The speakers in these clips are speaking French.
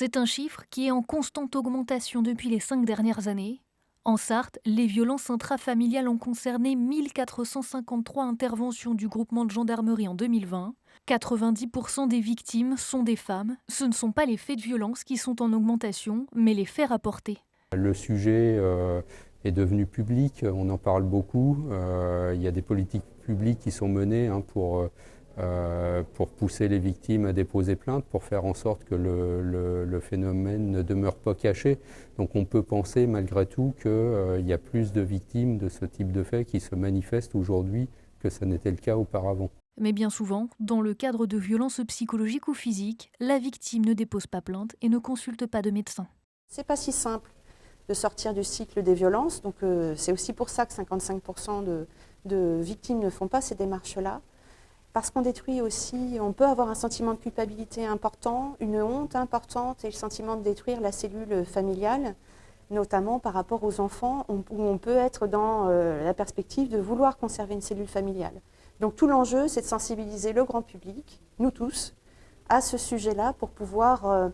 C'est un chiffre qui est en constante augmentation depuis les 5 dernières années. En Sarthe, les violences intrafamiliales ont concerné 1453 interventions du groupement de gendarmerie en 2020. 90% des victimes sont des femmes. Ce ne sont pas les faits de violence qui sont en augmentation, mais les faits rapportés. Le sujet est devenu public, on en parle beaucoup. Il y a des politiques publiques qui sont menées pour pousser les victimes à déposer plainte, pour faire en sorte que le phénomène ne demeure pas caché. Donc on peut penser malgré tout qu'il y a plus de victimes de ce type de faits qui se manifestent aujourd'hui que ça n'était le cas auparavant. Mais bien souvent, dans le cadre de violences psychologiques ou physiques, la victime ne dépose pas plainte et ne consulte pas de médecin. C'est pas si simple de sortir du cycle des violences. Donc c'est aussi pour ça que 55% de victimes ne font pas ces démarches-là. Parce qu'on détruit aussi, on peut avoir un sentiment de culpabilité important, une honte importante et le sentiment de détruire la cellule familiale, notamment par rapport aux enfants, où on peut être dans la perspective de vouloir conserver une cellule familiale. Donc tout l'enjeu, c'est de sensibiliser le grand public, nous tous, à ce sujet-là pour pouvoir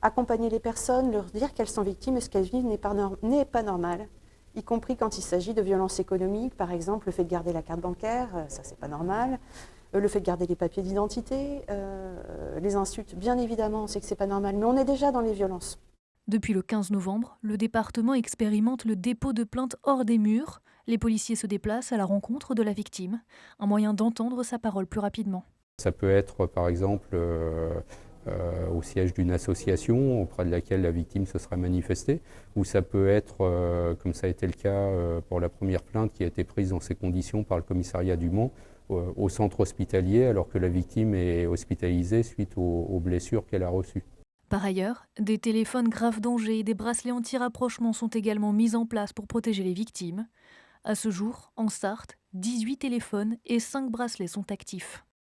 accompagner les personnes, leur dire qu'elles sont victimes et ce qu'elles vivent n'est pas normal, y compris quand il s'agit de violences économiques, par exemple le fait de garder la carte bancaire, ça c'est pas normal, le fait de garder les papiers d'identité, les insultes, bien évidemment on sait que c'est pas normal, mais on est déjà dans les violences. Depuis le 15 novembre, le département expérimente le dépôt de plaintes hors des murs. Les policiers se déplacent à la rencontre de la victime, un moyen d'entendre sa parole plus rapidement. Ça peut être par exemple au siège d'une association auprès de laquelle la victime se serait manifestée, ou ça peut être, comme ça a été le cas pour la première plainte qui a été prise dans ces conditions par le commissariat du Mans, au centre hospitalier alors que la victime est hospitalisée suite aux blessures qu'elle a reçues. Par ailleurs, des téléphones grave danger et des bracelets anti-rapprochement sont également mis en place pour protéger les victimes. À ce jour, en Sarthe, 18 téléphones et 5 bracelets sont actifs.